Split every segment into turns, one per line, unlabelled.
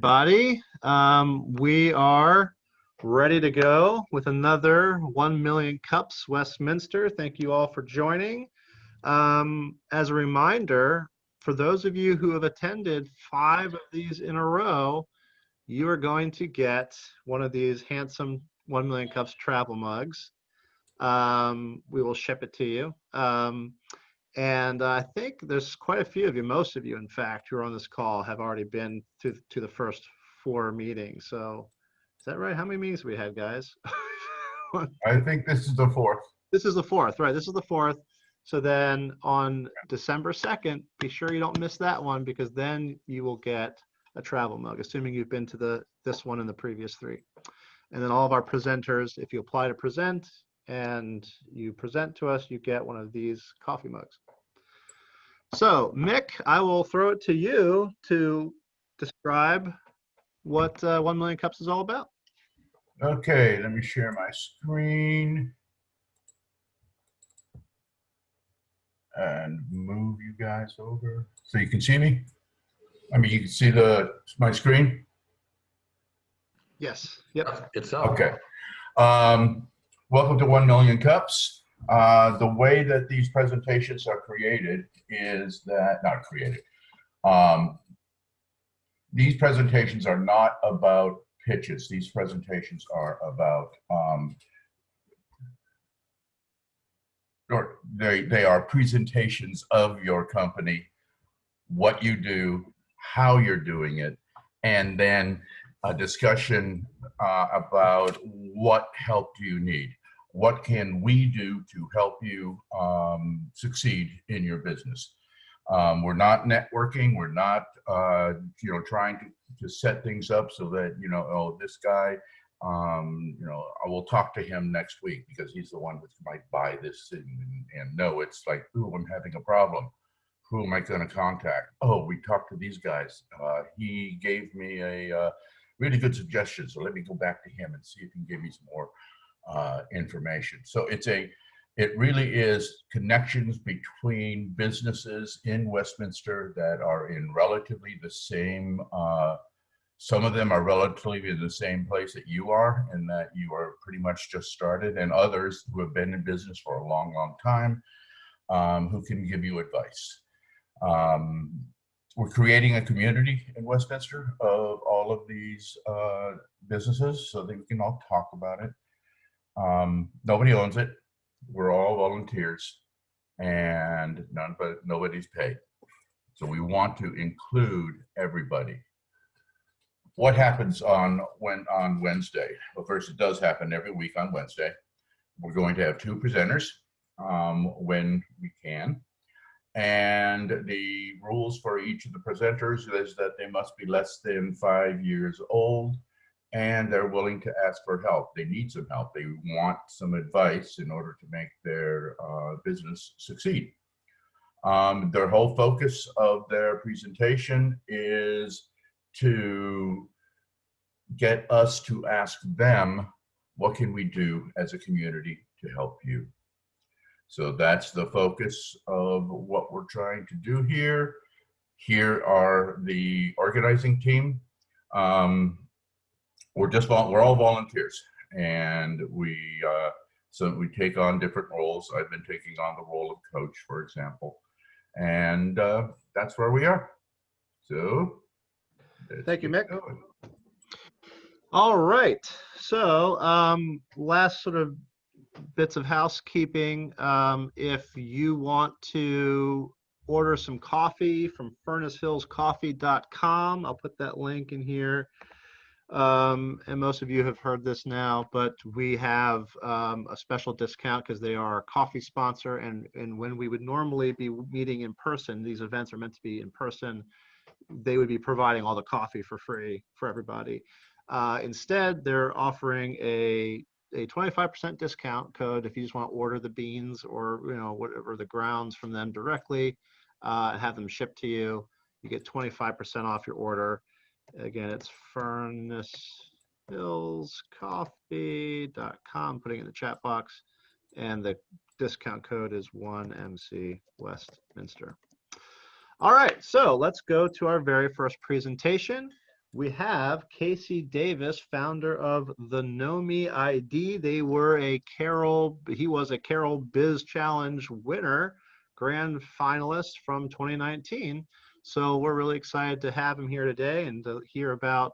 Everybody. We are ready to go with another 1 million cups Westminster. Thank you all for joining. As a reminder, for those of you who have attended 5 of these in a row, you are going to get one of these handsome 1 million cups travel mugs. We will ship it to you. And I think there's quite a few of you, most of you, in fact, who are on this call have already been to the first 4 meetings. So is that right? How many meetings we had, guys?
I think this is the fourth.
This is the fourth, right? This is the fourth. So then on December 2nd, be sure you don't miss that one, because then you will get a travel mug, assuming you've been to this one and the previous 3. And then all of our presenters, if you apply to present and you present to us, you get one of these coffee mugs. So, Mick, I will throw it to you to describe what 1 million cups is all about.
Okay, let me share my screen and move you guys over so you can see me. I mean, you can see my screen.
Yes. Yep.
It's up.
Okay. Welcome to 1 million cups. The way that these presentations are created is that, not created, these presentations are not about pitches. These presentations are about, or they are presentations of your company, what you do, how you're doing it, and then a discussion about what help do you need. What can we do to help you succeed in your business? We're not networking. We're not, trying to set things up so that, oh, this guy, I will talk to him next week because he's the one that might buy this thing. And no, it's like, ooh, I'm having a problem. Who am I going to contact? Oh, we talked to these guys. He gave me a really good suggestion. So let me go back to him and see if he can give me some more information. So it really is connections between businesses in Westminster that are in relatively the same, some of them are relatively in the same place that you are, and that you are pretty much just started, and others who have been in business for a long, long time, who can give you advice. We're creating a community in Westminster of all of these businesses so that we can all talk about it. Nobody owns it. We're all volunteers, and nobody's paid. So we want to include everybody. What happens on Wednesday? Well, first, it does happen every week on Wednesday. We're going to have 2 presenters when we can. And the rules for each of the presenters is that they must be less than 5 years old, and they're willing to ask for help. They need some help. They want some advice in order to make their business succeed. Their whole focus of their presentation is to get us to ask them, what can we do as a community to help you? So that's the focus of what we're trying to do here. Here are the organizing team. We're all volunteers, and so we take on different roles. I've been taking on the role of coach, for example, and that's where we are. So
thank you, Mick. All right. So last sort of bits of housekeeping. If you want to order some coffee from furnacehillscoffee.com, I'll put that link in here. And most of you have heard this now, but we have a special discount because they are a coffee sponsor, and when we would normally be meeting in person, these events are meant to be in person, they would be providing all the coffee for free for everybody. Instead, they're offering a 25% discount code if you just want to order the beans or whatever the grounds from them directly and have them shipped to you. You get 25% off your order. Again, it's furnacehillscoffee.com, putting it in the chat box, and the discount code is 1MC Westminster. All right, so let's go to our very first presentation, We have Casey Davis, founder of the KNOWME ID. He was a Carol Biz Challenge winner, grand finalist from 2019. So we're really excited to have him here today and to hear about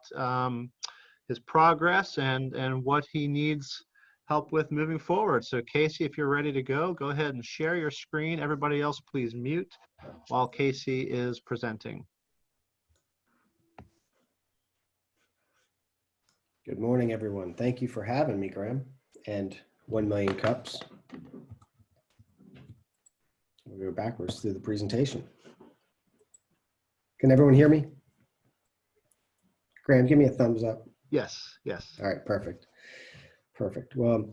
his progress and what he needs help with moving forward. So Casey, if you're ready to go ahead and share your screen. Everybody else, please mute while Casey is presenting.
Good morning, everyone. Thank you for having me, Graham, and 1 million cups. We'll go backwards through the presentation. Can everyone hear me? Graham, give me a thumbs up.
Yes, yes.
All right, perfect. Perfect. Well,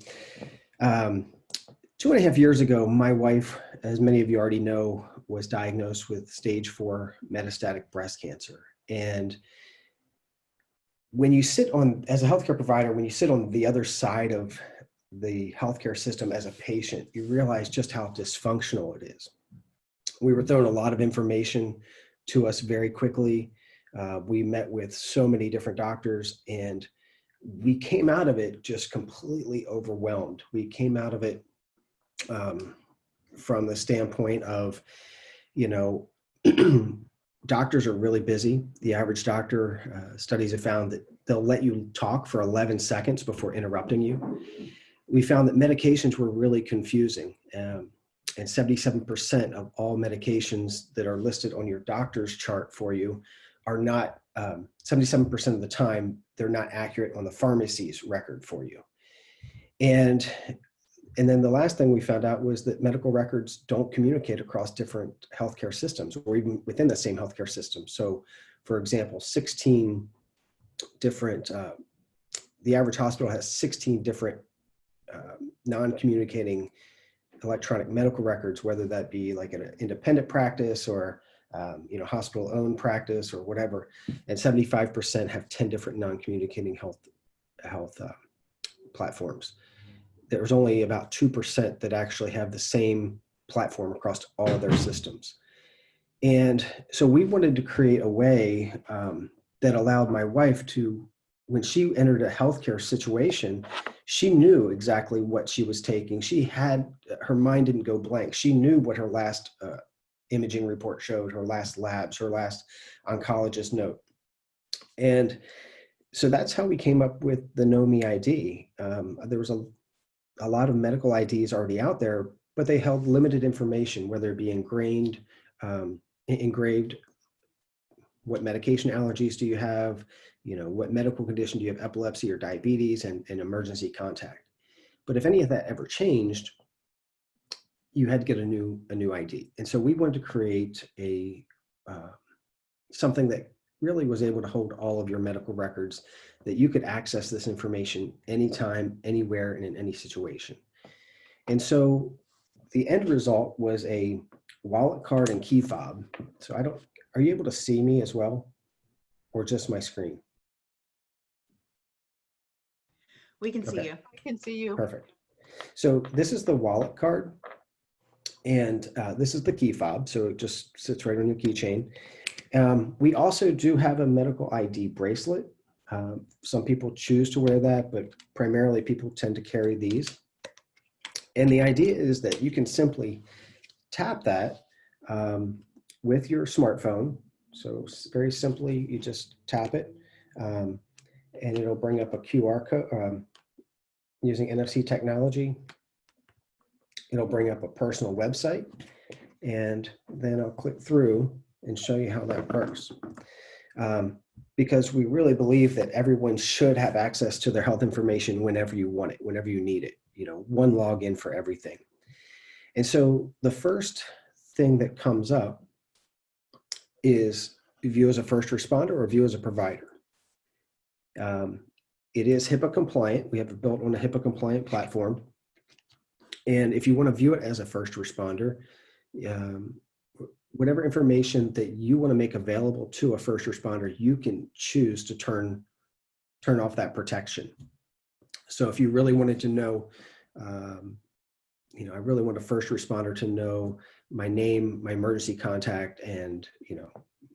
2.5 years ago, my wife, as many of you already know, was diagnosed with stage 4 metastatic breast cancer. And when you sit on, as a healthcare provider, when you sit on the other side of the healthcare system as a patient, you realize just how dysfunctional it is. We were thrown a lot of information to us very quickly. We met with so many different doctors, and we came out of it just completely overwhelmed. We came out of it from the standpoint of, doctors are really busy. The average doctor, studies have found that they'll let you talk for 11 seconds before interrupting you. We found that medications were really confusing. And 77% of all medications that are listed on your doctor's chart for you are not, 77% of the time, they're not accurate on the pharmacy's record for you. And then the last thing we found out was that medical records don't communicate across different healthcare systems or even within the same healthcare system. So for example, 16 different, the average hospital has 16 different non-communicating electronic medical records, whether that be like an independent practice or hospital-owned practice or whatever. And 75% have 10 different non-communicating health platforms. There's only about 2% that actually have the same platform across all of their systems. And so we wanted to create a way that allowed my wife to, when she entered a healthcare situation, she knew exactly what she was taking. Her mind didn't go blank. She knew what her last imaging report showed, her last labs, her last oncologist note. And so that's how we came up with the KNOWME ID. There was a lot of medical IDs already out there, but they held limited information, whether it be engraved, what medication allergies do you have, what medical condition do you have, epilepsy or diabetes, and emergency contact. But if any of that ever changed, you had to get a new ID. And so we wanted to create something that really was able to hold all of your medical records, that you could access this information anytime, anywhere, and in any situation. And so the end result was a wallet card and key fob. So are you able to see me as well, or just my screen?
We can see
Okay.
you. We can see you.
Perfect. So this is the wallet card, and this is the key fob. So it just sits right on your keychain. We also do have a medical ID bracelet. Some people choose to wear that, but primarily people tend to carry these. And the idea is that you can simply tap that with your smartphone. So very simply, you just tap it, and it'll bring up a QR code using NFC technology. It'll bring up a personal website, and then I'll click through and show you how that works. Because we really believe that everyone should have access to their health information whenever you want it, whenever you need it, one login for everything. And so the first thing that comes up is view as a first responder or view as a provider. It is HIPAA compliant. We have it built on a HIPAA compliant platform. And if you want to view it as a first responder, whatever information that you want to make available to a first responder, you can choose to turn off that protection. So if you really wanted to know, I really want a first responder to know my name, my emergency contact, and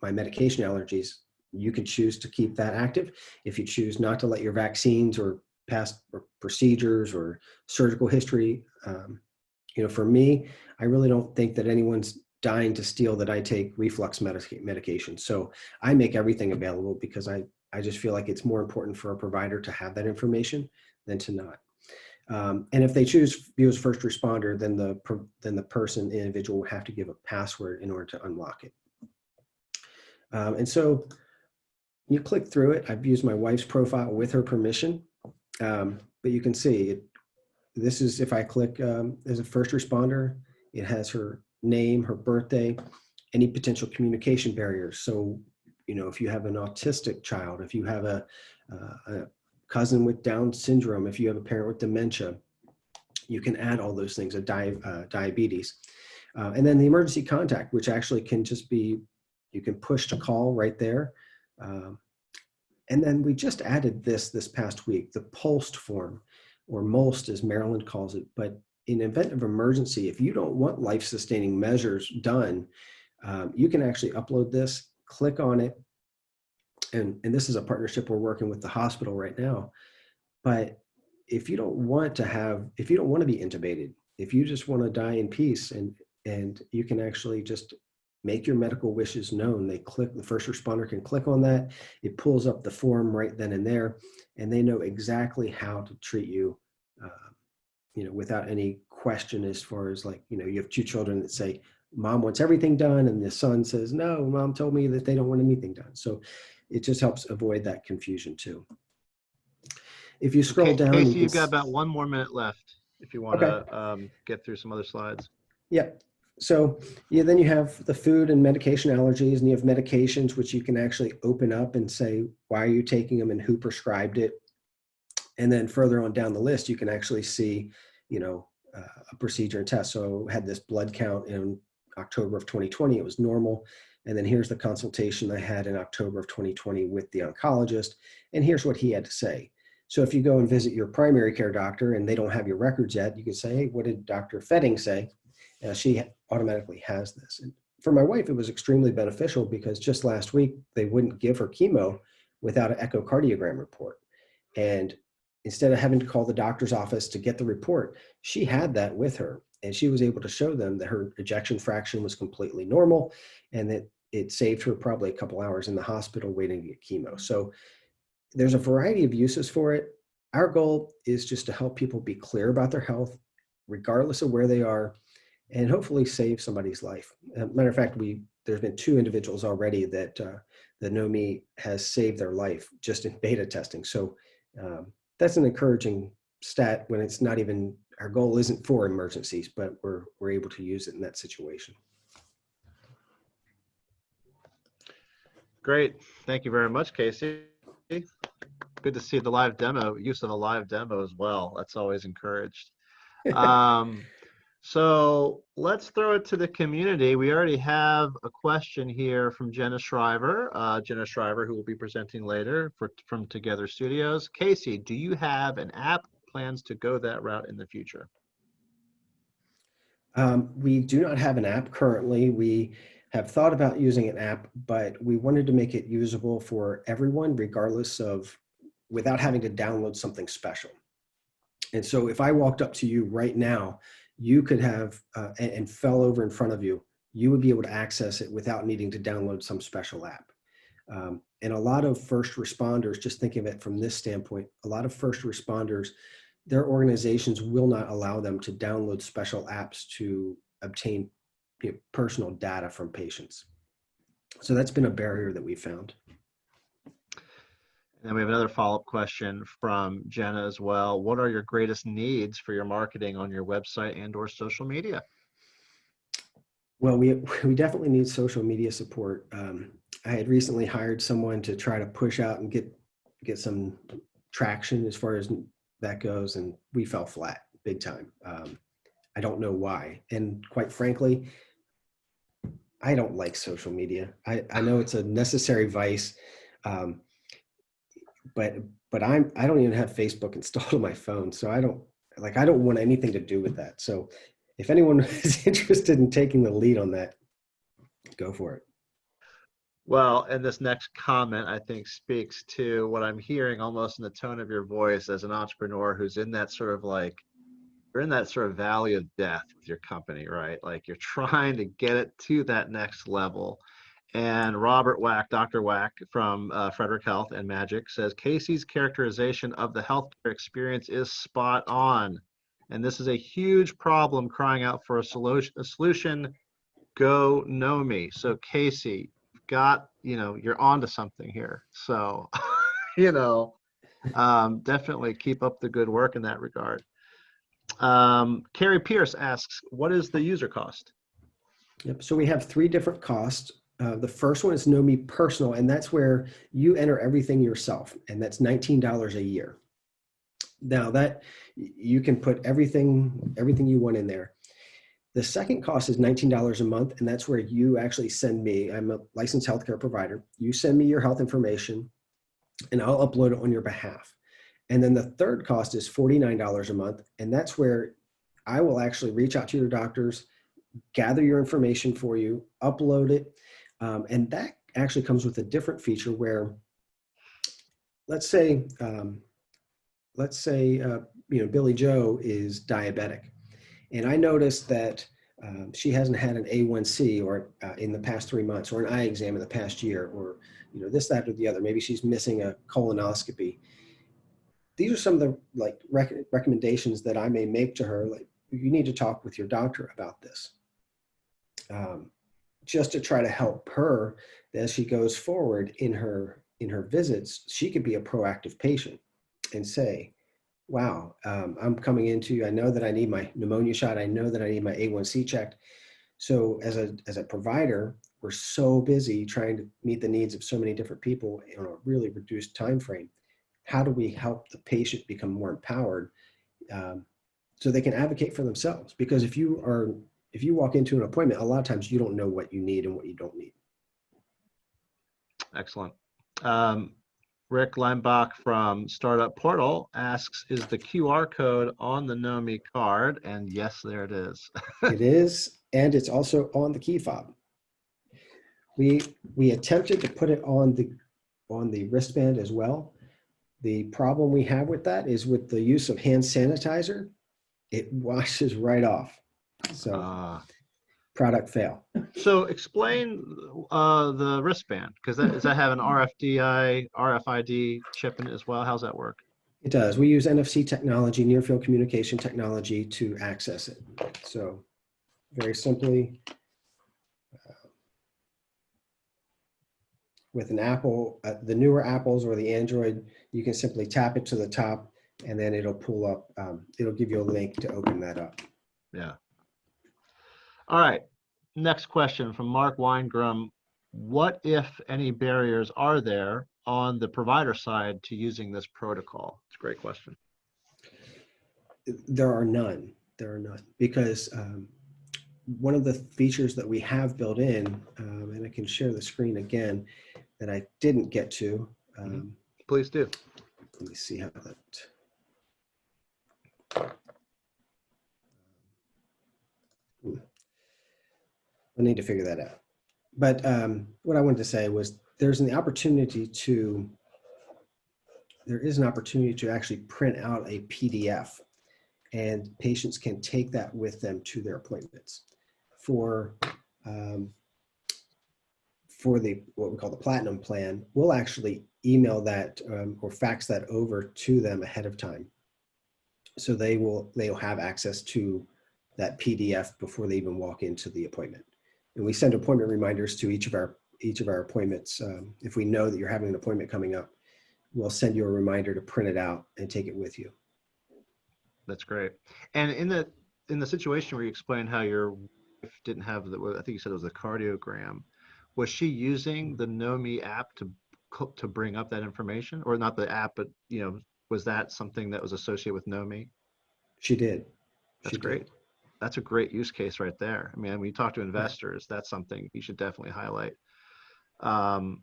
my medication allergies, you can choose to keep that active. If you choose not to let your vaccines or past procedures or surgical history, for me, I really don't think that anyone's dying to steal that I take reflux medication. So I make everything available because I just feel like it's more important for a provider to have that information than to not. And if they choose you as first responder, then the individual will have to give a password in order to unlock it. And so you click through it. I've used my wife's profile with her permission, but you can see this is, if I click as a first responder, it has her name, her birthday, any potential communication barriers. So, if you have an autistic child, if you have a cousin with Down syndrome, if you have a parent with dementia, you can add all those things, diabetes. And then the emergency contact, which actually can just be, you can push to call right there. And then we just added this past week, the PULSed form, or MOLST as Maryland calls it. But in event of emergency, if you don't want life-sustaining measures done, you can actually upload this, click on it. And this is a partnership we're working with the hospital right now. But if you don't want to be intubated, if you just want to die in peace, and you can actually just make your medical wishes known. The first responder can click on that. It pulls up the form right then and there, and they know exactly how to treat you, without any question, as far as you have two children that say, mom wants everything done, and the son says, no, mom told me that they don't want anything done. So it just helps avoid that confusion too. If you scroll down,
Casey, you've got about 1 more minute left if you want to get through some other slides.
Yep. So then you have the food and medication allergies, and you have medications, which you can actually open up and say, why are you taking them and who prescribed it? And then further on down the list, you can actually see, a procedure and test. So I had this blood count in October of 2020, it was normal. And then here's the consultation I had in October of 2020 with the oncologist. And here's what he had to say. So if you go and visit your primary care doctor and they don't have your records yet, you can say, hey, what did Dr. Fetting say? She automatically has this. And for my wife, it was extremely beneficial because just last week, they wouldn't give her chemo without an echocardiogram report. And instead of having to call the doctor's office to get the report, she had that with her. And she was able to show them that her ejection fraction was completely normal and that it saved her probably a couple hours in the hospital waiting to get chemo. So there's a variety of uses for it. Our goal is just to help people be clear about their health, regardless of where they are, and hopefully save somebody's life. Matter of fact, there's been 2 individuals already that KNOWME has saved their life just in beta testing. So that's an encouraging stat when it's not even, our goal isn't for emergencies, but we're able to use it in that situation.
Great. Thank you very much, Casey. Good to see the live demo, use of a live demo as well. That's always encouraged. So let's throw it to the community. We already have a question here from Jenna Shriver, who will be presenting later from Together Studios. Casey, do you have an app, plans to go that route in the future?
We do not have an app currently. We have thought about using an app, but we wanted to make it usable for everyone, regardless of, without having to download something special. And so if I walked up to you right now, you could have, and fell over in front of you, you would be able to access it without needing to download some special app. And a lot of first responders, just thinking of it from this standpoint, a lot of first responders, their organizations will not allow them to download special apps to obtain personal data from patients. So that's been a barrier that we found.
And then we have another follow-up question from Jenna as well. What are your greatest needs for your marketing on your website and or social media?
Well, we definitely need social media support. I had recently hired someone to try to push out and get some traction as far as that goes, and we fell flat big time. I don't know why. And quite frankly, I don't like social media. I know it's a necessary vice, but I don't even have Facebook installed on my phone, so I don't want anything to do with that. So if anyone is interested in taking the lead on that, go for it.
Well, and this next comment, I think, speaks to what I'm hearing almost in the tone of your voice as an entrepreneur who's in that sort of like, you're in that sort of valley of death with your company, right? Like you're trying to get it to that next level. And Robert Wack, Dr. Wack from Frederick Health and Magic says, Casey's characterization of the healthcare experience is spot on. And this is a huge problem crying out for a solution. Go know me. So Casey, you're onto something here. So, you know, definitely keep up the good work in that regard. Carrie Pierce asks, what is the user cost?
Yep. So we have 3 different costs. The first one is Know Me Personal, and that's where you enter everything yourself, and that's $19 a year. Now that you can put everything you want in there. The second cost is $19 a month, and that's where you actually send me, I'm a licensed healthcare provider, you send me your health information, and I'll upload it on your behalf. And then the third cost is $49 a month, and that's where I will actually reach out to your doctors, gather your information for you, upload it, and that actually comes with a different feature where, let's say Billy Joe is diabetic, and I noticed that she hasn't had an A1C or in the past 3 months, or an eye exam in the past year, or this, that, or the other. Maybe she's missing a colonoscopy. These are some of the recommendations that I may make to her. Like, you need to talk with your doctor about this, just to try to help her as she goes forward in her visits. She could be a proactive patient and say, wow, I'm coming into, I know that I need my pneumonia shot. I know that I need my A1C checked. So as a provider, we're so busy trying to meet the needs of so many different people in a really reduced time frame. How do we help the patient become more empowered so they can advocate for themselves? Because if you walk into an appointment, a lot of times you don't know what you need and what you don't need.
Excellent. Rick Leimbach from Startup Portal asks, is the QR code on the Know Me card? And yes, there it is.
It is, and it's also on the key fob. We attempted to put it on the wristband as well. The problem we have with that is with the use of hand sanitizer, it washes right off. So product fail.
So explain the wristband, because does that have an RFID chip in it as well? How's that work?
It does. We use NFC technology, near field communication technology, to access it. So very simply, with an Apple, the newer Apples or the Android, you can simply tap it to the top and then it'll pull up, it'll give you a link to open that up.
Yeah. All right. Next question from Mark Weingrum. What, if any, barriers are there on the provider side to using this protocol? It's a great question.
There are none. There are none, because one of the features that we have built in, and I can share the screen again, that I didn't get to.
Please do.
Let me see how that. I need to figure that out. But what I wanted to say was there is an opportunity to actually print out a PDF, and patients can take that with them to their appointments. For the what we call the Platinum plan, we'll actually email that or fax that over to them ahead of time, so they'll have access to that PDF before they even walk into the appointment. And we send appointment reminders to each of our appointments. If we know that you're having an appointment coming up, we'll send you a reminder to print it out and take it with you.
That's great. And in the situation where you explained how your wife didn't have I think you said it was the cardiogram, was she using the Know Me app to bring up that information? Or not the app, but was that something that was associated with Know Me?
She did.
That's great. That's a great use case right there. I mean, when you talk to investors, that's something you should definitely highlight. All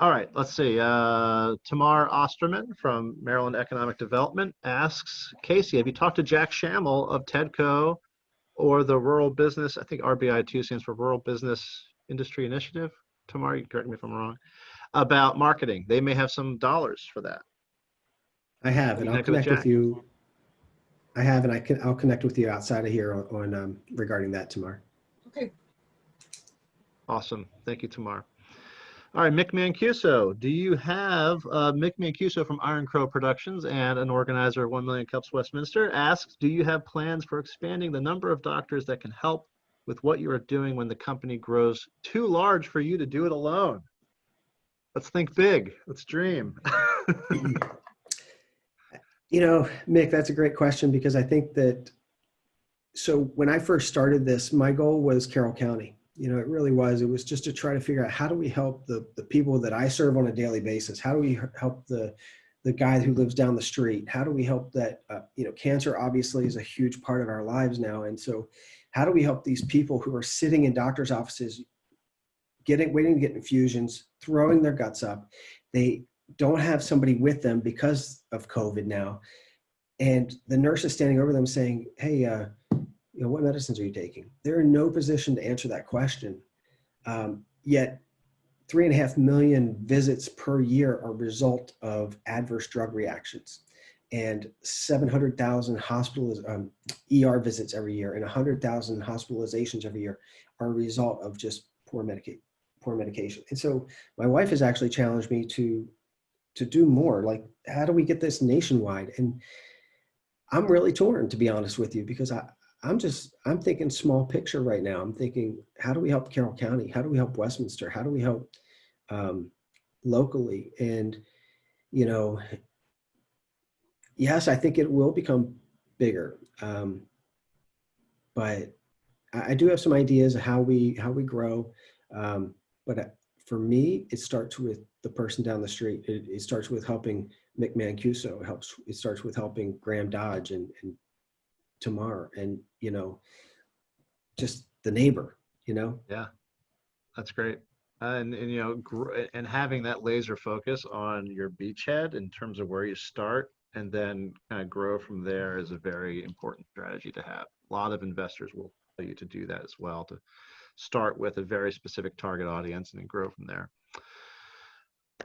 right, let's see. Tamar Osterman from Maryland Economic Development asks, Casey, have you talked to Jack Schammel of TEDCO or the Rural Business, I think RBI2 stands for Rural Business Industry Initiative, Tamar, you can correct me if I'm wrong, about marketing. They may have some dollars for that.
I have,
You
and I'll
connect with
connect with
Jack?
you. I have, and I'll connect with you outside of here on regarding that tomorrow.
Okay.
Awesome. Thank you, Tamar. All right, Mick Mancuso. Do you have Mick Mancuso from Iron Crow Productions and an organizer of 1 Million Cups Westminster asks, do you have plans for expanding the number of doctors that can help with what you are doing when the company grows too large for you to do it alone? Let's think big. Let's dream.
You know, Mick, that's a great question because I think that, so when I first started this, my goal was Carroll County. You know, it really was. It was just to try to figure out how do we help the people that I serve on a daily basis? How do we help the guy who lives down the street? How do we help that, you know, cancer obviously is a huge part of our lives now. And so how do we help these people who are sitting in doctor's offices, waiting to get infusions, throwing their guts up? They don't have somebody with them because of COVID now. And the nurse is standing over them saying, hey, you know, what medicines are you taking? They're in no position to answer that question. Yet 3.5 million visits per year are a result of adverse drug reactions, and 700,000 ER visits every year and 100,000 hospitalizations every year are a result of just poor medication. And so my wife has actually challenged me to do more. Like, how do we get this nationwide? And I'm really torn, to be honest with you, because I'm thinking small picture right now. I'm thinking, how do we help Carroll County? How do we help Westminster? How do we help locally? And, you know, yes, I think it will become bigger. But I do have some ideas of how we grow. But for me, it starts with the person down the street. It starts with helping Mick Mancuso. It starts with helping Graham Dodge and Tamar, and, you know, just the neighbor, you know?
Yeah, that's great. And you know, and having that laser focus on your beachhead in terms of where you start and then kind of grow from there is a very important strategy to have. A lot of investors will tell you to do that as well, to start with a very specific target audience and then grow from there.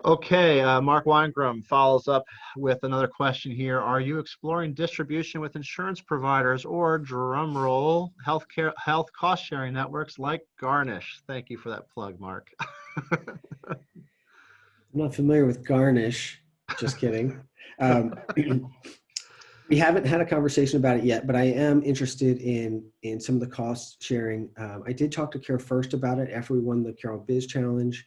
Okay, Mark Weingrum follows up with another question here. Are you exploring distribution with insurance providers or, drum roll, health cost sharing networks like Garnish? Thank you for that plug, Mark.
I'm not familiar with Garnish. Just kidding. We haven't had a conversation about it yet, but I am interested in some of the cost sharing. I did talk to Care First about it after we won the Carroll Biz Challenge.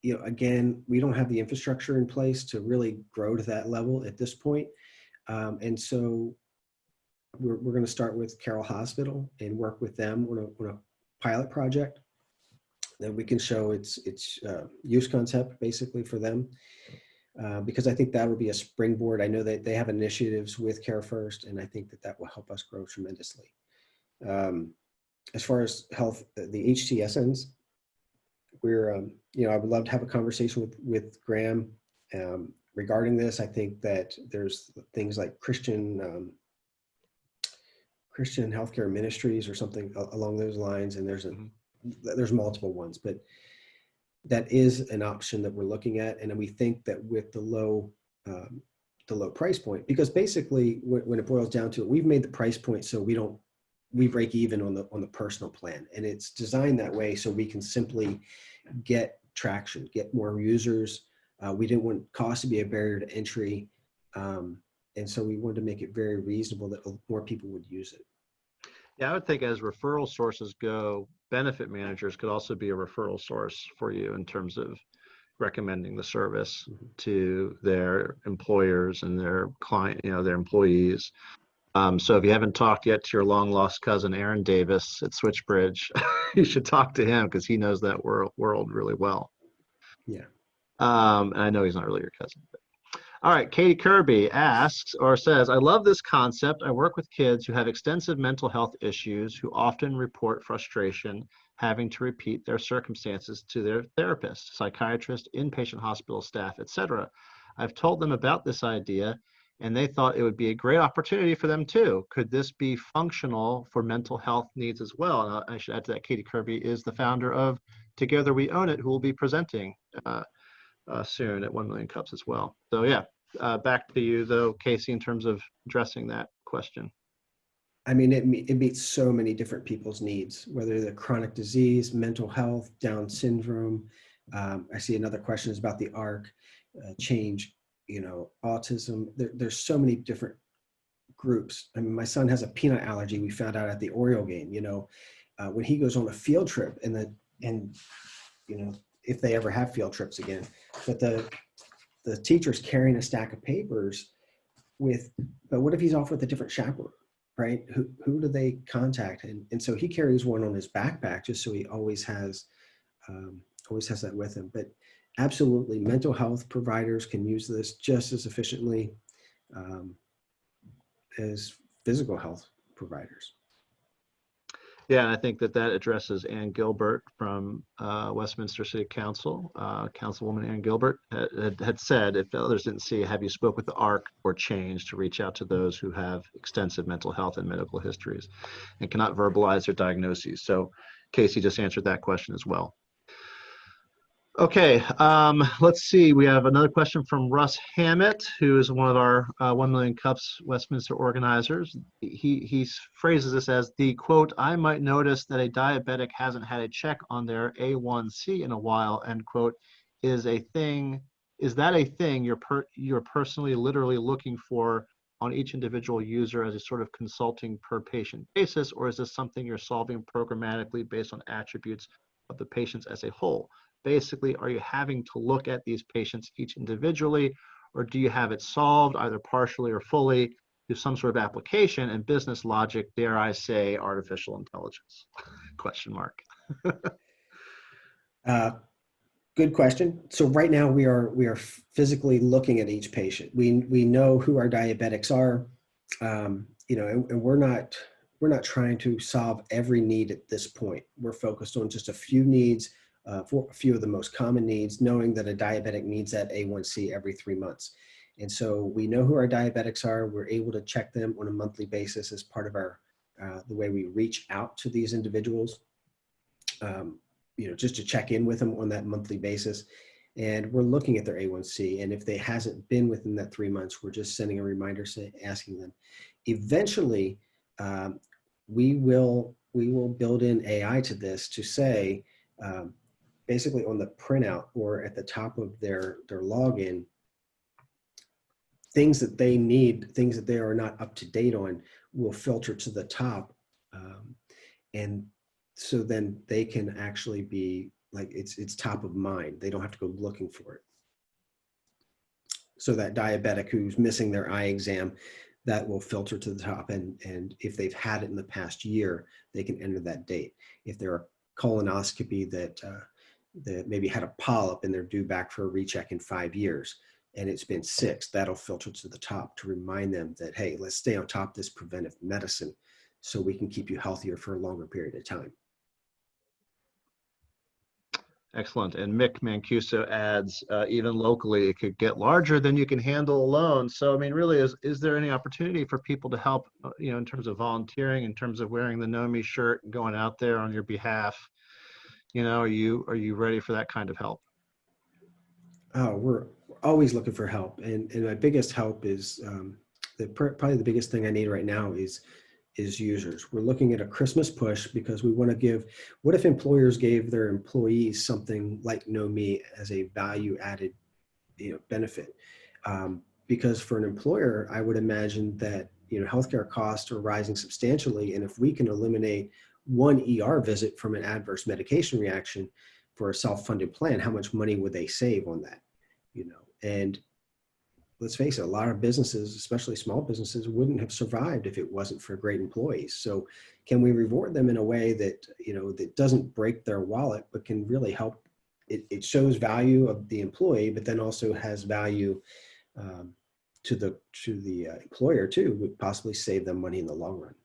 You know, again, we don't have the infrastructure in place to really grow to that level at this point. And so we're going to start with Carroll Hospital and work with them on a pilot project that we can show its use concept basically for them. Because I think that would be a springboard. I know that they have initiatives with Care First, and I think that will help us grow tremendously. As far as health, the HTSNs, we're, you know, I would love to have a conversation with Graham regarding this. I think that there's things like Christian healthcare ministries or something along those lines, and there's multiple ones, but that is an option that we're looking at. And we think that with the low price point, because basically when it boils down to it, we've made the price point so we break even on the personal plan, and it's designed that way so we can simply get traction, get more users. We didn't want cost to be a barrier to entry, and so we wanted to make it very reasonable that more people would use it.
Yeah, I would think as referral sources go, benefit managers could also be a referral source for you in terms of recommending the service to their employers and their client, you know, their employees. So if you haven't talked yet to your long lost cousin, Aaron Davis at Switchbridge, you should talk to him because he knows that world really well.
Yeah.
And I know he's not really your cousin. But. All right, Katie Kirby asks or says, I love this concept. I work with kids who have extensive mental health issues who often report frustration having to repeat their circumstances to their therapist, psychiatrist, inpatient hospital staff, etc. I've told them about this idea and they thought it would be a great opportunity for them too. Could this be functional for mental health needs as well? And I should add to that, Katie Kirby is the founder of Together We Own It, who will be presenting soon at 1 Million Cups as well. So yeah, back to you though, Casey, in terms of addressing that question.
I mean, it meets so many different people's needs, whether they're chronic disease, mental health, Down syndrome. I see another question is about the ARC, change, autism. There's so many different groups. I mean, my son has a peanut allergy. We found out at the Oriole game, when he goes on a field trip and if they ever have field trips again, but the teacher's carrying a stack of papers but what if he's off with a different chaperone? Right? Who do they contact? And so he carries one on his backpack just so he always has that with him. But absolutely, mental health providers can use this just as efficiently as physical health providers.
Yeah, and I think that addresses Ann Gilbert from Westminster City Council. Councilwoman Ann Gilbert had said, if others didn't see, have you spoke with the ARC or Change to reach out to those who have extensive mental health and medical histories and cannot verbalize their diagnoses? So Casey just answered that question as well. Okay, let's see. We have another question from Russ Hammett, who is one of our 1 Million Cups Westminster organizers. He phrases this as the quote, "I might notice that a diabetic hasn't had a check on their A1C in a while," end quote, is that a thing you're personally literally looking for on each individual user as a sort of consulting per patient basis, or is this something you're solving programmatically based on attributes of the patients as a whole? Basically, are you having to look at these patients each individually, or do you have it solved either partially or fully through some sort of application and business logic, dare I say, artificial intelligence? Question mark.
Good question. So right now we are physically looking at each patient. We know who our diabetics are, and we're not trying to solve every need at this point. We're focused on just a few needs. For a few of the most common needs, knowing that a diabetic needs that A1C every 3 months. And so we know who our diabetics are. We're able to check them on a monthly basis as part of our, the way we reach out to these individuals, just to check in with them on that monthly basis. And we're looking at their A1C. And if they hasn't been within that 3 months, we're just sending a reminder asking them. Eventually, we will build in AI to this to say, basically on the printout or at the top of their login, things that they need, things that they are not up to date on, will filter to the top. And so then they can actually be like, it's top of mind. They don't have to go looking for it. So that diabetic who's missing their eye exam, that will filter to the top. And if they've had it in the past year, they can enter that date. If they're a colonoscopy that maybe had a polyp and they're due back for a recheck in 5 years and it's been 6, that'll filter to the top to remind them that, hey, let's stay on top of this preventive medicine so we can keep you healthier for a longer period of time.
Excellent. And Mick Mancuso adds, even locally, it could get larger than you can handle alone. So, I mean, really, is there any opportunity for people to help, in terms of volunteering, in terms of wearing the KNOWME shirt and going out there on your behalf? Are you ready for that kind of help?
Oh, we're always looking for help. And my biggest help is, probably the biggest thing I need right now is users. We're looking at a Christmas push because we want to give, what if employers gave their employees something like KNOWME as a value added benefit? Because for an employer, I would imagine that healthcare costs are rising substantially. And if we can eliminate one ER visit from an adverse medication reaction for a self-funded plan, how much money would they save on that? And let's face it, a lot of businesses, especially small businesses, wouldn't have survived if it wasn't for great employees. So can we reward them in a way that, that doesn't break their wallet, but can really help? It shows value of the employee, but then also has value to the employer too, would possibly save them money in the long run.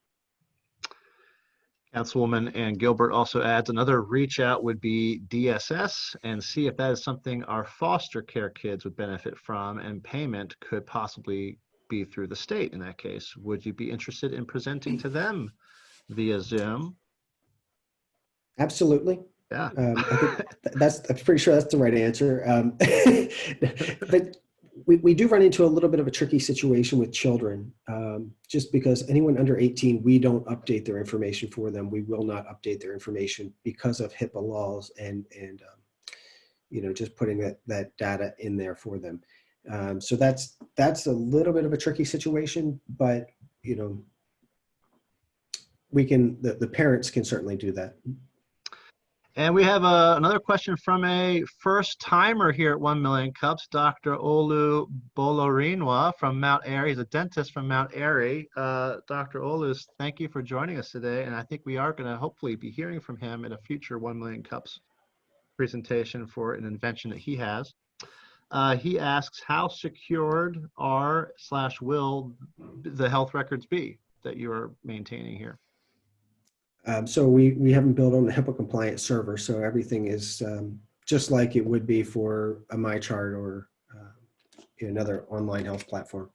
Councilwoman Ann Gilbert also adds, another reach out would be DSS and see if that is something our foster care kids would benefit from, and payment could possibly be through the state in that case. Would you be interested in presenting to them via Zoom?
Absolutely.
Yeah.
I think I'm pretty sure that's the right answer. But we do run into a little bit of a tricky situation with children, just because anyone under 18, we don't update their information for them. We will not update their information because of HIPAA laws and just putting that data in there for them. So that's a little bit of a tricky situation, but the parents can certainly do that.
And we have another question from a first timer here at 1 Million Cups, Dr. Olu Bolorinwa from Mount Airy. He's a dentist from Mount Airy. Dr. Olu, thank you for joining us today. And I think we are going to hopefully be hearing from him in a future 1 Million Cups presentation for an invention that he has. He asks, how secured are/will the health records be that you are maintaining here?
So we haven't built on a HIPAA compliant server, so everything is just like it would be for a MyChart or another online health platform.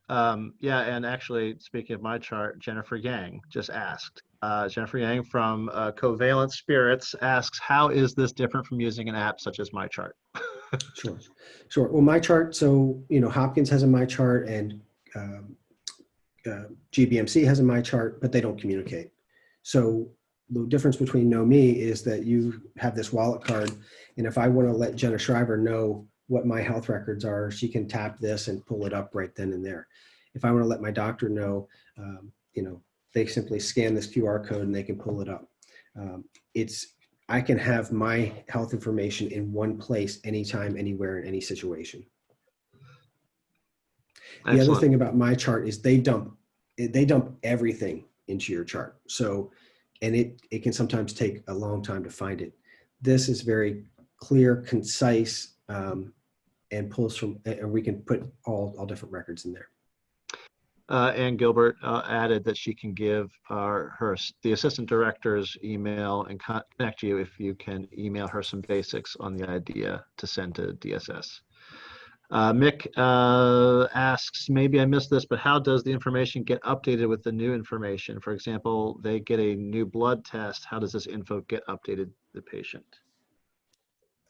Yeah, and actually, speaking of MyChart, Jennifer Yang just asked. Jennifer Yang from Covalent Spirits asks, how is this different from using an app such as MyChart?
Sure. Well, MyChart, so Hopkins has a MyChart and GBMC has a MyChart, but they don't communicate. So the difference between KNOWME is that you have this wallet card, and if I want to let Jenna Shriver know what my health records are, she can tap this and pull it up right then and there. If I want to let my doctor know, they simply scan this QR code and they can pull it up. I can have my health information in one place, anytime, anywhere, in any situation. The
Excellent.
other thing about MyChart is they dump everything into your chart. So, and it can sometimes take a long time to find it. This is very clear, concise, and pulls from, and we can put all different records in there.
Ann Gilbert added that she can give the assistant director's email and connect you if you can email her some basics on the idea to send to DSS. Mick asks, maybe I missed this, but how does the information get updated with the new information? For example, they get a new blood test. How does this info get updated to the patient?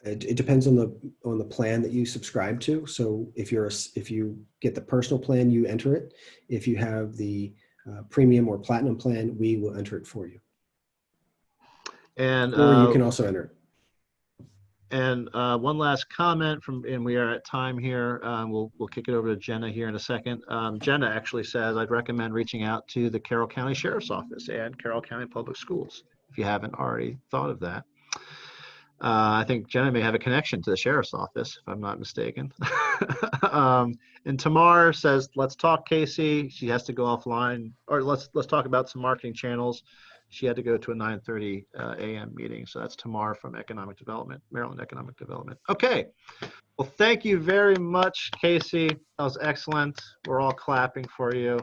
It depends on the plan that you subscribe to. So if you get the personal plan, you enter it. If you have the premium or platinum plan, we will enter it for you.
And
or you can also enter it.
And one last comment and we are at time here. We'll kick it over to Jenna here in a second. Jenna actually says, I'd recommend reaching out to the Carroll County Sheriff's Office and Carroll County Public Schools if you haven't already thought of that. I think Jenna may have a connection to the Sheriff's Office, if I'm not mistaken. And Tamar says, let's talk Casey. She has to go offline, or let's talk about some marketing channels. She had to go to a 9:30 a.m. meeting. So that's Tamar from Economic Development, Maryland Economic Development. Okay. Well, thank you very much, Casey. That was excellent. We're all clapping for you.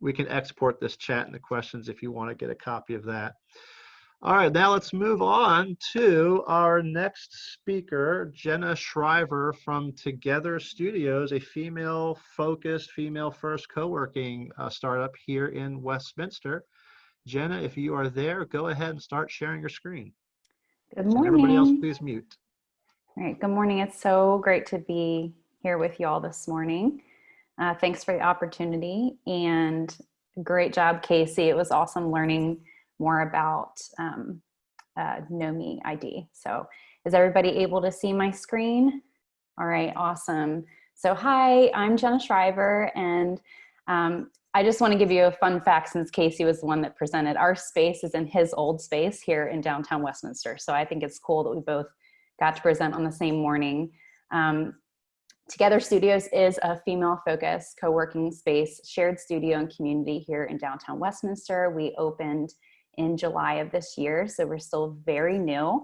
We can export this chat and the questions if you want to get a copy of that. All right, now let's move on to our next speaker, Jenna Shriver from Together Studios, a female-focused, female-first co-working startup here in Westminster. Jenna, if you are there, go ahead and start sharing your screen.
Good morning.
And everybody else, please mute.
All right, good morning. It's so great to be here with you all this morning. Thanks for the opportunity, and great job, Casey. It was awesome learning more about KNOWME ID. So is everybody able to see my screen? All right, awesome. So hi, I'm Jenna Shriver, and I just want to give you a fun fact since Casey was the one that presented. Our space is in his old space here in downtown Westminster. So I think it's cool that we both got to present on the same morning. Together Studios is a female-focused co-working space, shared studio and community here in downtown Westminster. We opened in July of this year, so we're still very new.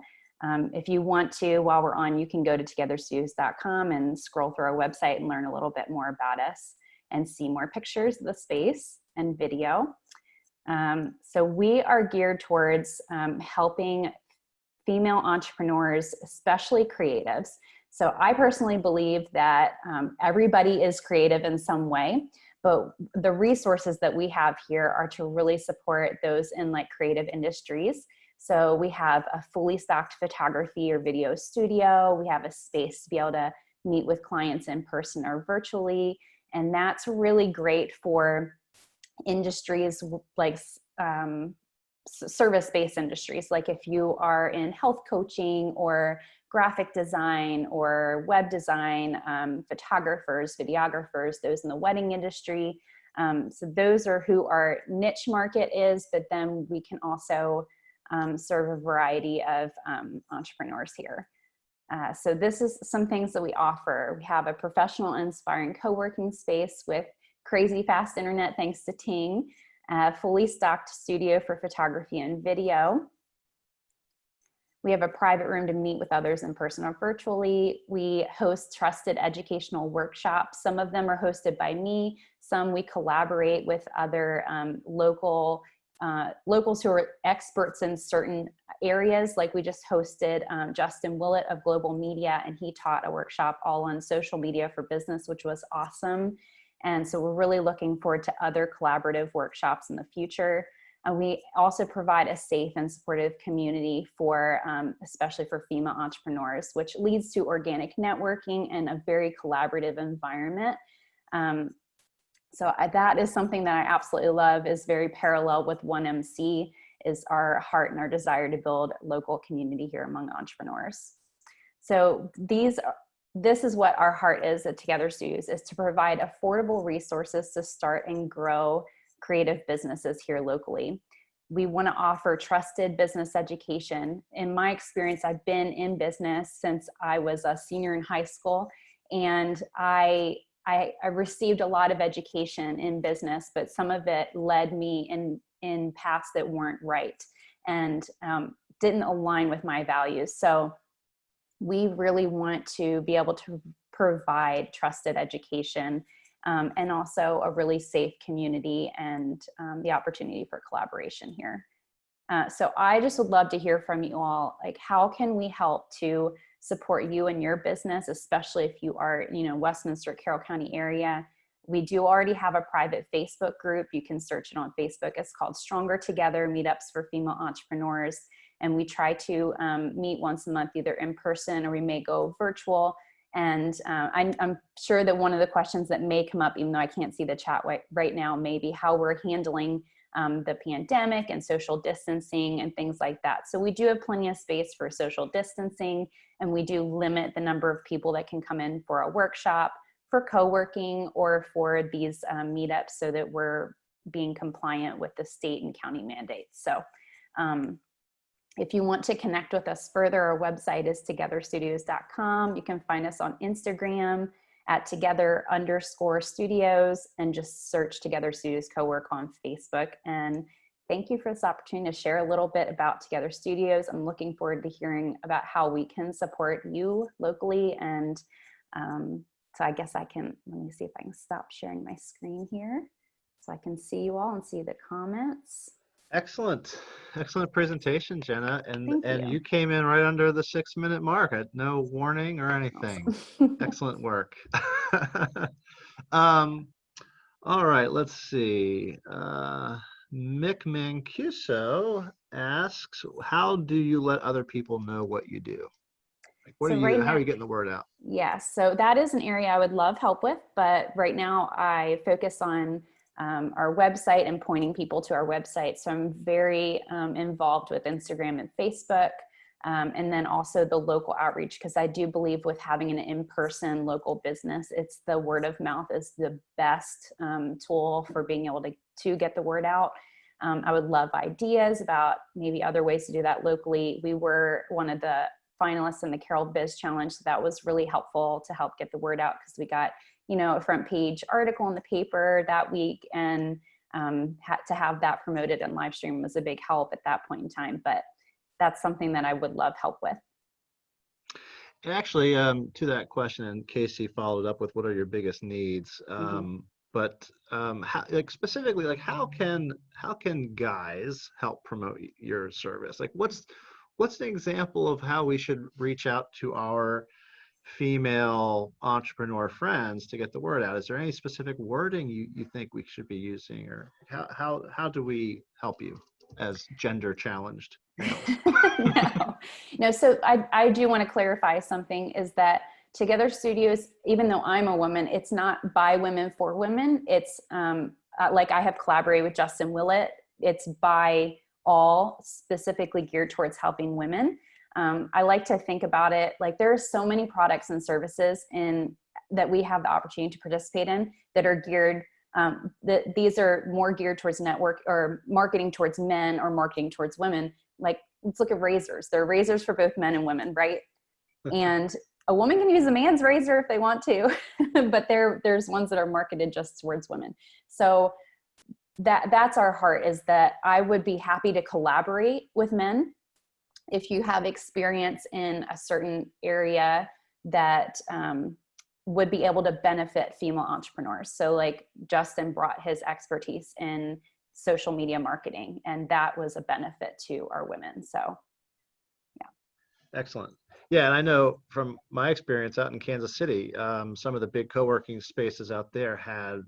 If you want to, while we're on, you can go to togetherstudios.com and scroll through our website and learn a little bit more about us and see more pictures of the space and video. So we are geared towards helping female entrepreneurs, especially creatives, So I personally believe that everybody is creative in some way, but the resources that we have here are to really support those in like creative industries. So we have a fully stocked photography or video studio. We have a space to be able to meet with clients in person or virtually. And that's really great for industries like service-based industries. Like if you are in health coaching or graphic design or web design, photographers, videographers, those in the wedding industry. So those are who our niche market is, but then we can also serve a variety of entrepreneurs here. So this is some things that we offer. We have a professional, inspiring co-working space with crazy fast internet thanks to Ting, a fully stocked studio for photography and video. We have a private room to meet with others in person or virtually. We host trusted educational workshops. Some of them are hosted by me. Some we collaborate with other locals who are experts in certain areas. Like we just hosted Justin Willett of Global Media, and he taught a workshop all on social media for business, which was awesome. And so we're really looking forward to other collaborative workshops in the future. And we also provide a safe and supportive community for, especially for female entrepreneurs, which leads to organic networking and a very collaborative environment. So that is something that I absolutely love, is very parallel with 1MC, is our heart and our desire to build local community here among entrepreneurs. So this is what our heart is at Together Studios, is to provide affordable resources to start and grow creative businesses here locally. We want to offer trusted business education. In my experience, I've been in business since I was a senior in high school, and I received a lot of education in business, but some of it led me in paths that weren't right and didn't align with my values. So we really want to be able to provide trusted education and also a really safe community and the opportunity for collaboration here. So I just would love to hear from you all, like, how can we help to support you and your business, especially if you are, Westminster, Carroll County area. We do already have a private Facebook group. You can search it on Facebook. It's called Stronger Together Meetups for Female Entrepreneurs. And we try to meet once a month, either in person or we may go virtual. And I'm sure that one of the questions that may come up, even though I can't see the chat right now, may be how we're handling the pandemic and social distancing and things like that. So we do have plenty of space for social distancing, and we do limit the number of people that can come in for a workshop, for co-working, or for these meetups, so that we're being compliant with the state and county mandates. So if you want to connect with us further, our website is togetherstudios.com. You can find us on Instagram at together_studios, and just search Together Studios Co-work on Facebook. And thank you for this opportunity to share a little bit about Together Studios. I'm looking forward to hearing about how we can support you locally. And so I guess let me see if I can stop sharing my screen here so I can see you all and see the comments.
Excellent. Excellent presentation, Jenna.
Thank
And
you.
you came in right under the 6-minute mark. I had no warning or anything.
Awesome.
Excellent work. All right, let's see. Mick Mancuso asks, how do you let other people know what you do? Like,
So right
how are
now-
you getting the word out?
Yes, so that is an area I would love help with, but right now I focus on our website and pointing people to our website. So I'm very involved with Instagram and Facebook, and then also the local outreach, because I do believe with having an in-person local business, it's the word of mouth is the best tool for being able to get the word out. I would love ideas about maybe other ways to do that locally. We were one of the finalists in the Carroll Biz Challenge, so that was really helpful to help get the word out, because we got a front page article in the paper that week, and had to have that promoted and live stream was a big help at that point in time. But that's something that I would love help with.
And actually, to that question, and Casey followed up with, what are your biggest needs? But specifically, how can guys help promote your service? Like, what's an example of how we should reach out to our female entrepreneur friends to get the word out? Is there any specific wording you think we should be using, or how do we help you as gender challenged males?
No. So I do want to clarify something, is that Together Studios, even though I'm a woman, it's not by women for women. It's like I have collaborated with Justin Willett. It's by all, specifically geared towards helping women. I like to think about it like there are so many products and services that we have the opportunity to participate in that are geared, these are more geared towards network or marketing towards men or marketing towards women. Like, let's look at razors. There are razors for both men and women, right? And a woman can use a man's razor if they want to, but there's ones that are marketed just towards women. So that's our heart, is that I would be happy to collaborate with men if you have experience in a certain area that would be able to benefit female entrepreneurs. So like Justin brought his expertise in social media marketing, and that was a benefit to our women. So yeah.
Excellent. Yeah, and I know from my experience out in Kansas City, some of the big co-working spaces out there had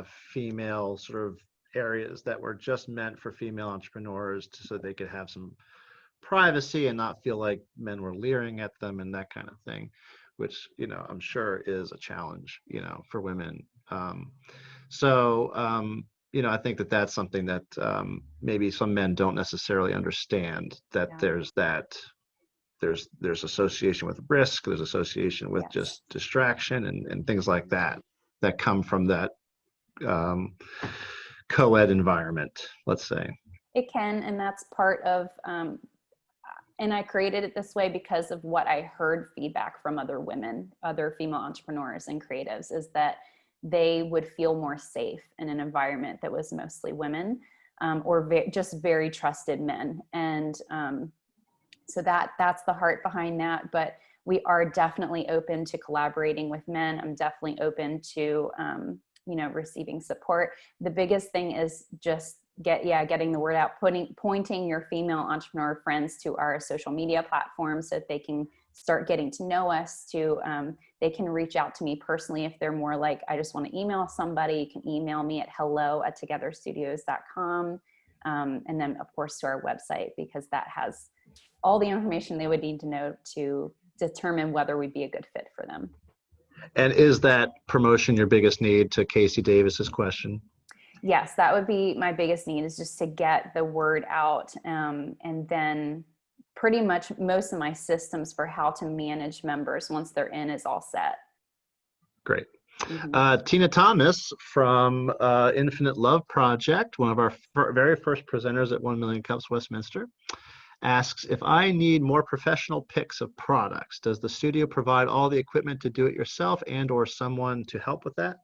female sort of areas that were just meant for female entrepreneurs so they could have some privacy and not feel like men were leering at them and that kind of thing, which, I'm sure is a challenge, for women. I think that that's something that maybe some men don't necessarily understand, that
Yeah.
there's association with risk, there's association with
Yes.
just distraction and things like that come from that co-ed environment, let's say.
It can, and that's part of, and I created it this way because of what I heard feedback from other women, other female entrepreneurs and creatives, is that they would feel more safe in an environment that was mostly women, or just very trusted men. And so that's the heart behind that. But we are definitely open to collaborating with men. I'm definitely open to, receiving support. The biggest thing is just getting the word out, pointing your female entrepreneur friends to our social media platforms so that they can start getting to know us. They can reach out to me personally if they're more like, I just want to email somebody. You can email me at hello@togetherstudios.com. And then of course to our website, because that has all the information they would need to know to determine whether we'd be a good fit for them.
And is that promotion your biggest need, to Casey Davis's question?
Yes, that would be my biggest need, is just to get the word out. And then pretty much most of my systems for how to manage members once they're in is all set.
Great.
Mm-hmm.
Tina Thomas from Infinite Love Project, one of our very first presenters at 1 Million Cups Westminster, asks, if I need more professional pics of products, does the studio provide all the equipment to do it yourself and/or someone to help with that?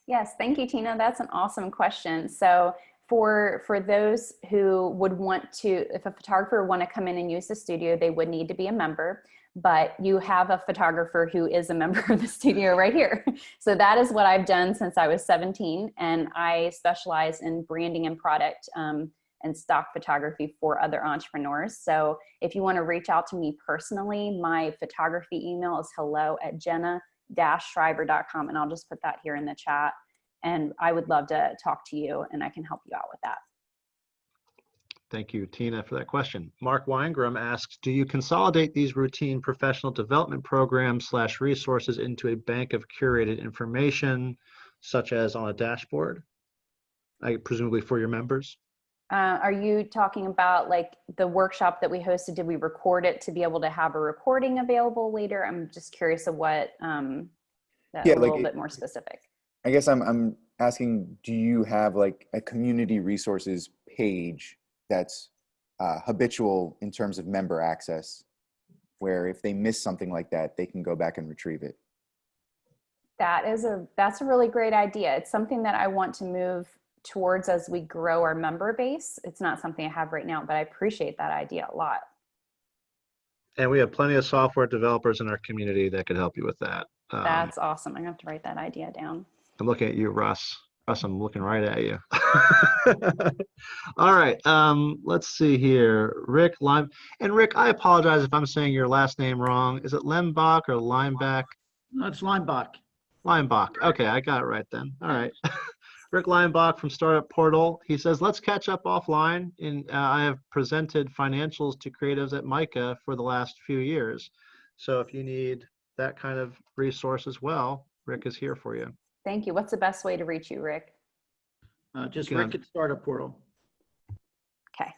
Yes, thank you, Tina. That's an awesome question. So for those who would want to, if a photographer would want to come in and use the studio, they would need to be a member. But you have a photographer who is a member of the studio right here. So that is what I've done since I was 17, and I specialize in branding and product and stock photography for other entrepreneurs. So if you want to reach out to me personally, my photography email is hello@jenna-schreiber.com, and I'll just put that here in the chat. And I would love to talk to you, and I can help you out with that.
Thank you, Tina, for that question. Mark Weingram asks, do you consolidate these routine professional development programs / resources into a bank of curated information, such as on a dashboard, presumably for your members?
Are you talking about like the workshop that we hosted? Did we record it to be able to have a recording available later? I'm just curious of what, a little bit more specific.
I guess I'm asking, do you have like a community resources page that's habitual in terms of member access, where if they miss something like that, they can go back and retrieve it?
That's a really great idea. It's something that I want to move towards as we grow our member base. It's not something I have right now, but I appreciate that idea a lot.
And we have plenty of software developers in our community that could help you with that.
That's awesome. I'm gonna have to write that idea down.
I'm looking at you, Russ. Russ, I'm looking right at you. All right. Let's see here. Rick Lime. And Rick, I apologize if I'm saying your last name wrong. Is it Lembach or Limeback?
No, it's Linebach.
Limbach. Okay, I got it right then. All right. Rick Limbach from Startup Portal. He says, let's catch up offline. I have presented financials to creatives at MICA for the last few years. So if you need that kind of resource as well, Rick is here for you.
Thank you. What's the best way to reach you, Rick?
Just
Yeah.
Rick at Startup Portal.
Okay.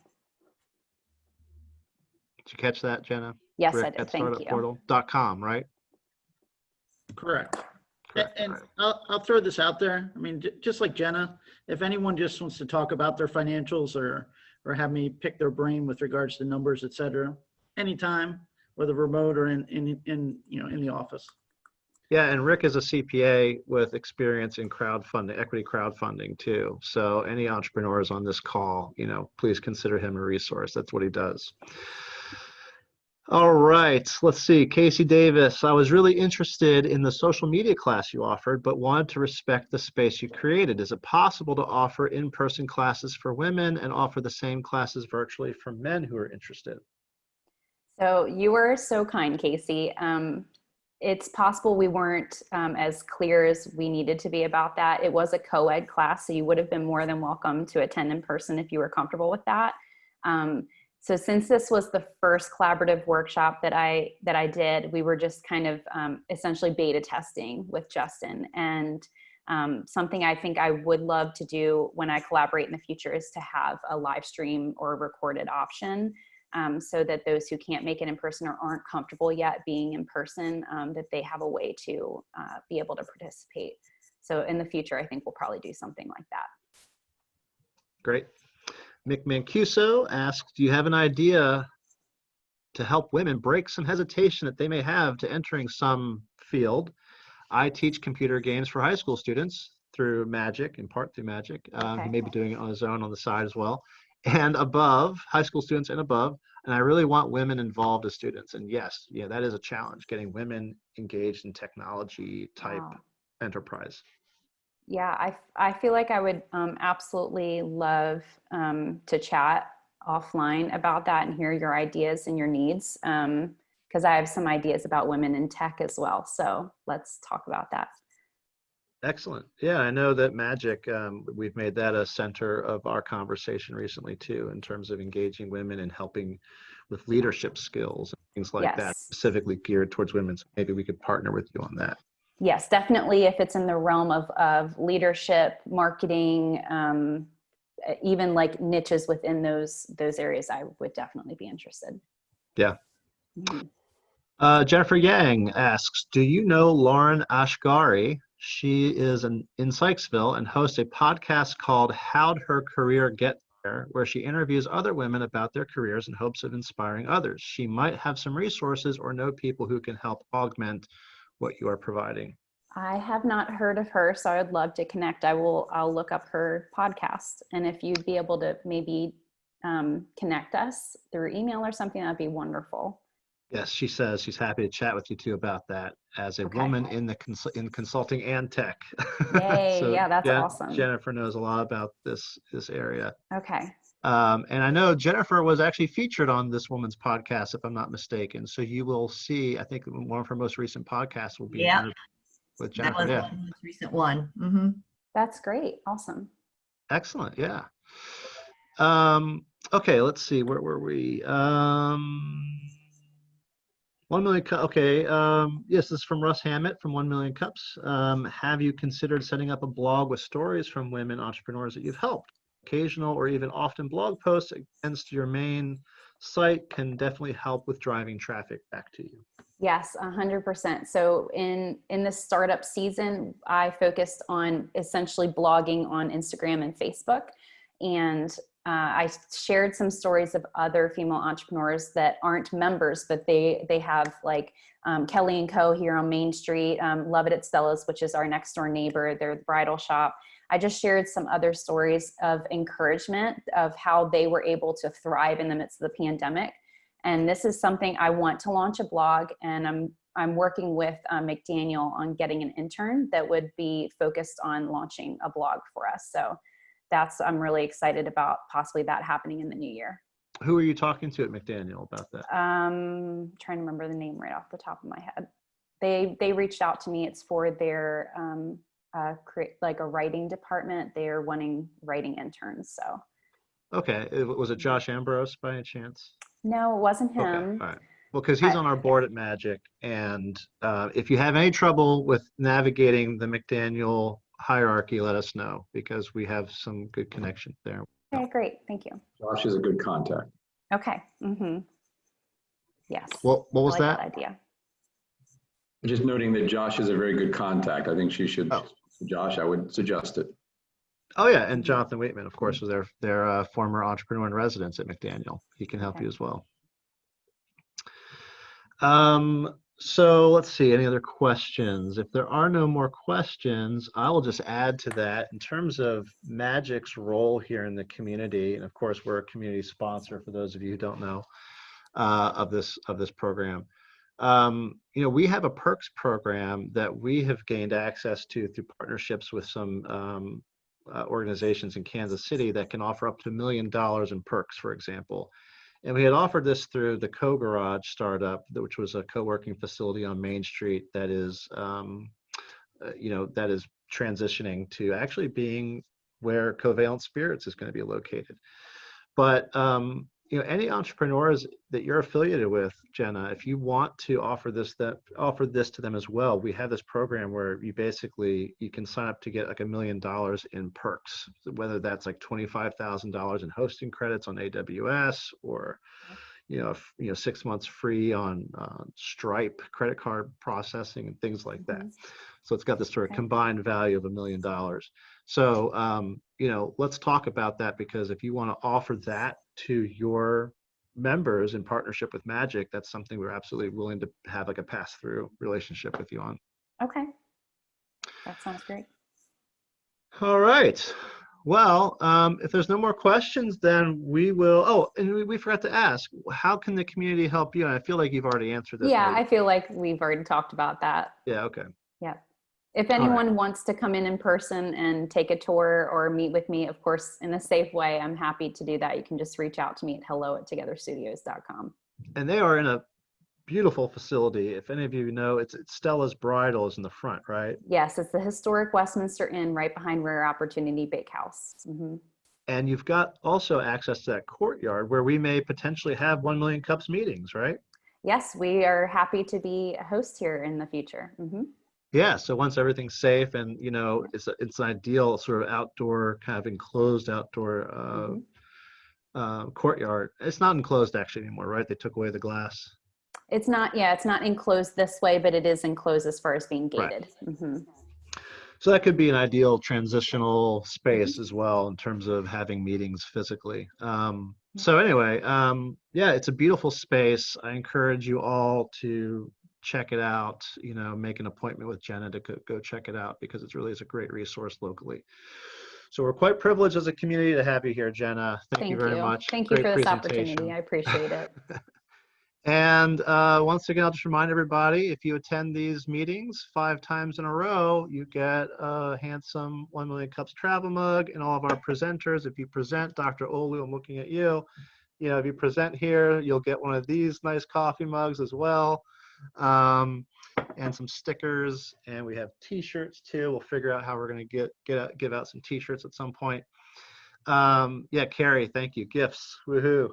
Did you catch that, Jenna?
Yes,
Rick
I did.
at
Thank you.
startupportal.com, right?
Correct.
Correct.
And
All right.
I'll throw this out there. I mean, just like Jenna, if anyone just wants to talk about their financials or have me pick their brain with regards to numbers, et cetera, anytime, whether remote or in the office.
Yeah, and Rick is a CPA with experience in crowdfunding, equity crowdfunding too. So any entrepreneurs on this call, please consider him a resource. That's what he does. All right, let's see. Casey Davis, I was really interested in the social media class you offered, but wanted to respect the space you created. Is it possible to offer in-person classes for women and offer the same classes virtually for men who are interested?
So you were so kind, Casey. It's possible we weren't as clear as we needed to be about that. It was a co-ed class, so you would have been more than welcome to attend in person if you were comfortable with that. So since this was the first collaborative workshop that I did, we were just kind of essentially beta testing with Justin. And something I think I would love to do when I collaborate in the future is to have a live stream or a recorded option. So that those who can't make it in person or aren't comfortable yet being in person, that they have a way to be able to participate. So in the future, I think we'll probably do something like that.
Great. Mick Mancuso asks, do you have an idea to help women break some hesitation that they may have to entering some field? I teach computer games for high school students through Magic, in part through Magic.
Okay.
He may be doing it on his own on the side as well. And above, high school students and above. And I really want women involved as students. And yes, yeah, that is a challenge, getting women engaged in technology type
Wow.
enterprise.
Yeah, I feel like I would absolutely love to chat offline about that and hear your ideas and your needs, because I have some ideas about women in tech as well. So let's talk about that.
Excellent. Yeah, I know that Magic, we've made that a center of our conversation recently too, in terms of engaging women and helping with leadership skills and things like that,
Yes.
specifically geared towards women. So maybe we could partner with you on that.
Yes, definitely. If it's in the realm of leadership, marketing, even like niches within those areas, I would definitely be interested.
Yeah.
Mhm.
Jennifer Yang asks, do you know Lauren Ashgari? She is in Sykesville and hosts a podcast called How'd Her Career Get There, where she interviews other women about their careers in hopes of inspiring others. She might have some resources or know people who can help augment what you are providing.
I have not heard of her, so I would love to connect. I'll look up her podcast, and if you'd be able to maybe connect us through email or something, that'd be wonderful.
Yes, she says she's happy to chat with you too about that as a
Okay.
woman in the consulting and tech.
Yay,
So
yeah, that's awesome.
Jennifer knows a lot about this area.
Okay.
And I know Jennifer was actually featured on this woman's podcast, if I'm not mistaken. So you will see, I think one of her most recent podcasts will be an
Yeah.
interview with
That
Jennifer.
was
Yeah,
the most recent one. Mm-hmm.
That's great. Awesome.
excellent. Yeah. Okay, let's see. Where were we? 1 million cup. Okay. Yes, this is from Russ Hammett from 1 Million Cups. Have you considered setting up a blog with stories from women entrepreneurs that you've helped? Occasional or even often blog posts against your main site can definitely help with driving traffic back to you.
Yes, 100%. So in this startup season, I focused on essentially blogging on Instagram and Facebook. And I shared some stories of other female entrepreneurs that aren't members, but they have like Kelly and Co. here on Main Street, Love It at Stella's, which is our next door neighbor. They're the bridal shop. I just shared some other stories of encouragement of how they were able to thrive in the midst of the pandemic. And this is something I want to launch a blog, and I'm I'm working with McDaniel on getting an intern that would be focused on launching a blog for us. So I'm really excited about possibly that happening in the new year.
Who are you talking to at McDaniel about that?
Trying to remember the name right off the top of my head. They reached out to me. It's for their like a writing department. They're wanting writing interns. So.
Okay, was it Josh Ambrose by any chance?
No, it wasn't him.
Okay, all right. Well, because he's on our board at Magic, and if you have any trouble with navigating the McDaniel hierarchy, let us know, because we have some good connections there.
Okay, great. Thank you.
Josh is a good contact.
Okay. Mm-hmm. Yes.
What was
I like
that?
that idea.
Just noting that Josh is a very good contact. I think she should,
Oh.
Josh, I would suggest it.
Oh yeah, and Jonathan Waitman, of course, was their former entrepreneur in residence at McDaniel. He can help
Okay.
you as well. So let's see, any other questions? If there are no more questions, I will just add to that in terms of Magic's role here in the community. And of course, we're a community sponsor for those of you who don't know of this program. We have a perks program that we have gained access to through partnerships with some organizations in Kansas City that can offer up to $1 million in perks, for example. And we had offered this through the Co-Garage startup, which was a co-working facility on Main Street that is, that is transitioning to actually being where Covalent Spirits is going to be located. But any entrepreneurs that you're affiliated with, Jenna, if you want to offer this to them as well, we have this program where you can sign up to get like $1 million in perks, whether that's like $25,000 in hosting credits on AWS, or 6 months free on Stripe credit card processing and things like that. So it's got this sort of combined value of $1 million. So let's talk about that, because if you want to offer that to your members in partnership with Magic, that's something we're absolutely willing to have like a pass-through relationship with you on.
Okay. That sounds great.
All right. Well, if there's no more questions, then we will. Oh, and we forgot to ask, how can the community help you? And I feel like you've already answered this.
Yeah,
maybe.
I feel like we've already talked about that.
Yeah. Okay.
Yeah. If anyone wants to come in person and take a tour or meet with me, of course, in a safe way, I'm happy to do that. You can just reach out to me at hello@togetherstudios.com.
And they are in a beautiful facility. If any of you know, it's Stella's Bridal is in the front, right?
Yes, it's the historic Westminster Inn right behind Rare Opportunity Bakehouse. Mm-hmm.
And you've got also access to that courtyard where we may potentially have 1 Million Cups meetings, right?
Yes, we are happy to be a host here in the future. Mm-hmm.
Yeah, so once everything's safe and, it's an ideal sort of outdoor, kind of enclosed outdoor courtyard. It's not enclosed actually anymore, right? They took away the glass.
It's not enclosed this way, but it is enclosed as far as being gated. Right. Mm-hmm.
So that could be an ideal transitional space as well in terms of having meetings physically. So anyway, it's a beautiful space. I encourage you all to check it out, make an appointment with Jenna to go check it out, because it really is a great resource locally. So we're quite privileged as a community to have you here, Jenna. Thank you very much.
Thank you for this opportunity. I appreciate it.
And once again, I'll just remind everybody, if you attend these meetings 5 times in a row, you get a handsome 1 Million Cups travel mug. And all of our presenters, if you present, Dr. Olu, I'm looking at you. If you present here, you'll get one of these nice coffee mugs as well. And some stickers, and we have t-shirts too. We'll figure out how we're going to give out some t-shirts at some point. Carrie, thank you. Gifts, woohoo.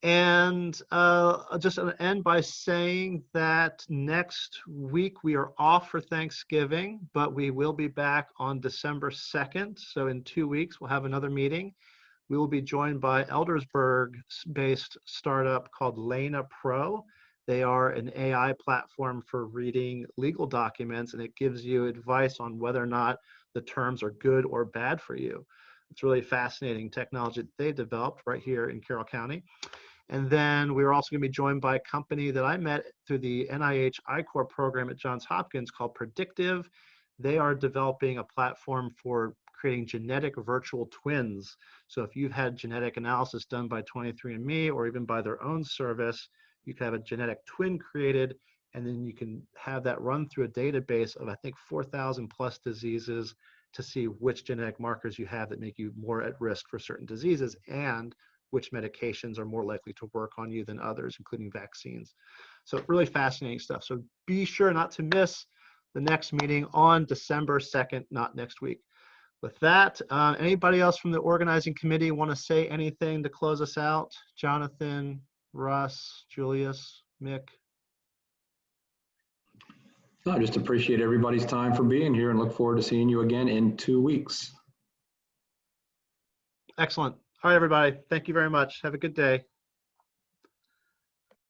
And just going to end by saying that next week we are off for Thanksgiving, but we will be back on December 2nd. So in 2 weeks, we'll have another meeting. We will be joined by Eldersburg-based startup called Lena Pro. They are an AI platform for reading legal documents, and it gives you advice on whether or not the terms are good or bad for you. It's really fascinating technology that they developed right here in Carroll County. And then we're also going to be joined by a company that I met through the NIH I-Corps program at Johns Hopkins called Predictive. They are developing a platform for creating genetic virtual twins. So if you've had genetic analysis done by 23andMe or even by their own service, You can have a genetic twin created, and then you can have that run through a database of, I think, 4,000 plus diseases to see which genetic markers you have that make you more at risk for certain diseases and which medications are more likely to work on you than others, including vaccines. So really fascinating stuff. So be sure not to miss the next meeting on December 2nd, not next week. With that, anybody else from the organizing committee want to say anything to close us out? Jonathan, Russ, Julius, Mick?
I just appreciate everybody's time for being here and look forward to seeing you again in 2 weeks.
Excellent. All right, everybody. Thank you very much. Have a good day.